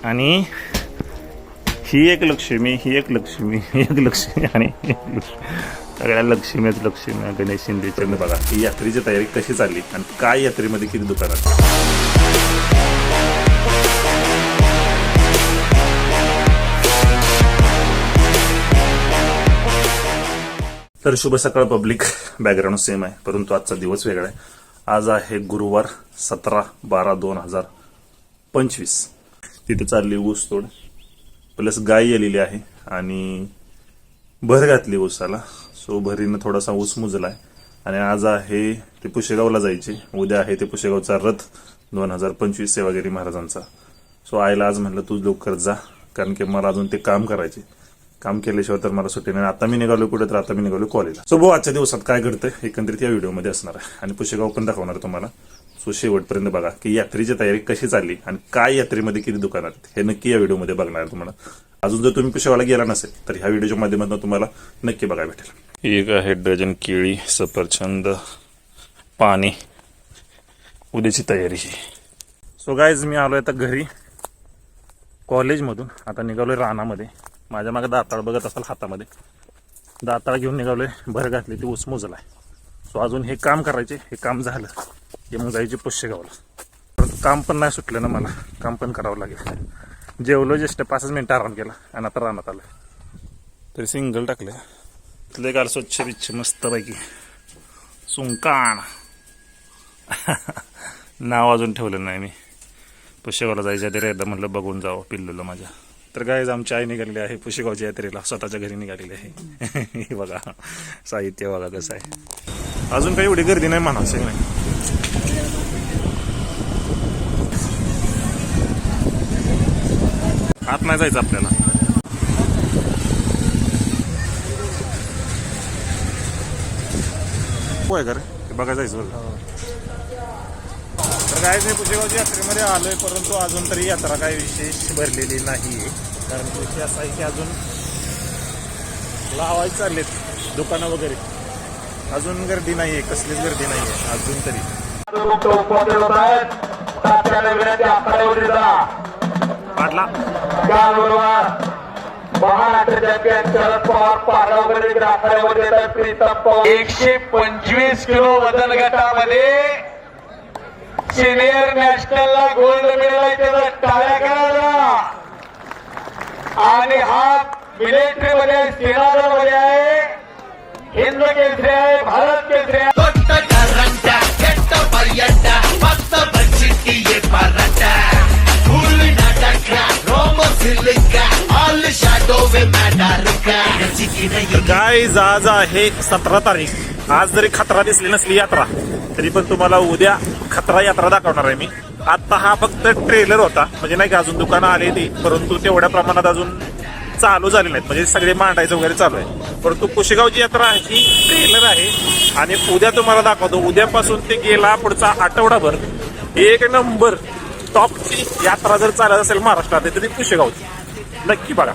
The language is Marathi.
आणि ही एक लक्ष्मी, ही एक लक्ष्मी, ही एक लक्ष्मी आणि ही एक लक्ष्मी. सगळ्या लक्ष्मीच लक्ष्मी. गणेश शिंदेचे बघा ही यात्रेची तयारी कशी चालली आणि काय यात्रेमध्ये किती दुकानात. तर शुभ सकाळ पब्लिक. बॅकग्राऊंड सेम आहे परंतु आजचा दिवस वेगळा आहे. आज आहे गुरुवार 17/12/2025. तिथे चालली ऊसतोड प्लस गाय आलेली आहे आणि भर घातली ऊसाला. सो भरीनं थोडासा ऊस मुजलाय आणि आज आहे ते पुशेगावला जायचे. उद्या आहे ते पुशेगावचा रथ 2025 सेवागिरी महाराजांचा. सो आईला आज म्हणलं तू लवकर जा कारण की मला अजून ते काम करायचे. काम केल्याशिवाय तर मला सुट्टी नाही. आता मी निघालो कुठे तर आता मी निघालो कॉलेजला. सो भाऊ आजच्या दिवसात काय घडतंय एकंदरीत या व्हिडिओमध्ये असणार आहे आणि पुशेगाव पण दाखवणार तुम्हाला. सो शेवटपर्यंत बघा की यात्रेची तयारी कशी चालली आणि काय यात्रेमध्ये किती दुकानात हे नक्की या व्हिडिओमध्ये बघणार आहे तुम्हाला. अजून जर तुम्ही पुशेगावला गेला नसेल तर ह्या व्हिडिओच्या माध्यमातून तुम्हाला नक्की बघायला भेटेल. एक आहे डझन केळी, सफरचंद, पाणी. उद्याची तयारी. सो गाईज मी आलोय आता घरी कॉलेजमधून. आता निघालोय रानामध्ये. माझ्या मागे दाताळ बघत असाल हातामध्ये. दाताळ घेऊन निघालोय. भर घातली ती ऊस मोजलाय. सो अजून हे काम करायचे. हे काम झालं की मग जायचे पुशेगावला. परंतु काम पण नाही सुटलं ना मला. काम पण करावं लागेल. जेवलो जस्ट 5 मिनिटं आराम केला आणि आता रानात आलोय. तरी सिंगल टाकले. तिथले काल स्वच्छ बिच्छ मस्त पैकी सुंकाण. नाव अजून ठेवलं नाही मी. पुशेगावला जायच्या तरी एकदा म्हटलं बघून जावं पिल्लूला माझ्या. तर गायज आमची आई निघालेली आहे पुशेगावच्या यात्रेला. स्वतःच्या घरी निघालेली आहे. हे बघा साहित्य बघा कसं आहे. अजून काही एवढी गर्दी नाही म्हणावं नाही. आत नाही जायचं आपल्याला. होय का रे ते बघा जायचं बघा. तर गायज मी पुशेगावच्या यात्रेमध्ये आलोय परंतु अजून तरी यात्रा काही विशेष भरलेली नाहीये. कारण विषय असा आहे की अजून लावायचे चाललेत दुकानं वगैरे. अजून गर्दी नाहीये. कसलीच गर्दी नाहीये अजून तरी. पाटला महाराष्ट्र चॅम्पियन शरद पवार पाडा वगैरे आखाड्यामध्ये 125 किलो वजन गटामध्ये सिनियर नॅशनलला गोल्ड मेडल आहे. त्याचा टाळ्या करायला. आणि हा मिलिटरी मध्ये सेनादल मध्ये आहे. हिंद केसरी आहे. भारत केसरी आहे. गाईज आज आहे 17 तारीख. आज जरी खतरा दिसली नसली यात्रा तरी पण तुम्हाला उद्या खतरा यात्रा दाखवणार आहे मी. आता हा फक्त ट्रेलर होता म्हणजे नाही का अजून दुकानं आली ती परंतु तेवढ्या प्रमाणात अजून चालू झाले नाहीत. म्हणजे सगळे मांडायचं वगैरे चालू आहे. परंतु पुशेगावची यात्रा ही ट्रेलर आहे आणि उद्या तुम्हाला दाखवतो. उद्यापासून ते गेला पुढचा आठवडाभर एक नंबर टॉपची यात्रा जर चालत असेल महाराष्ट्रात तर ती पुशेगावची. नक्की बघा.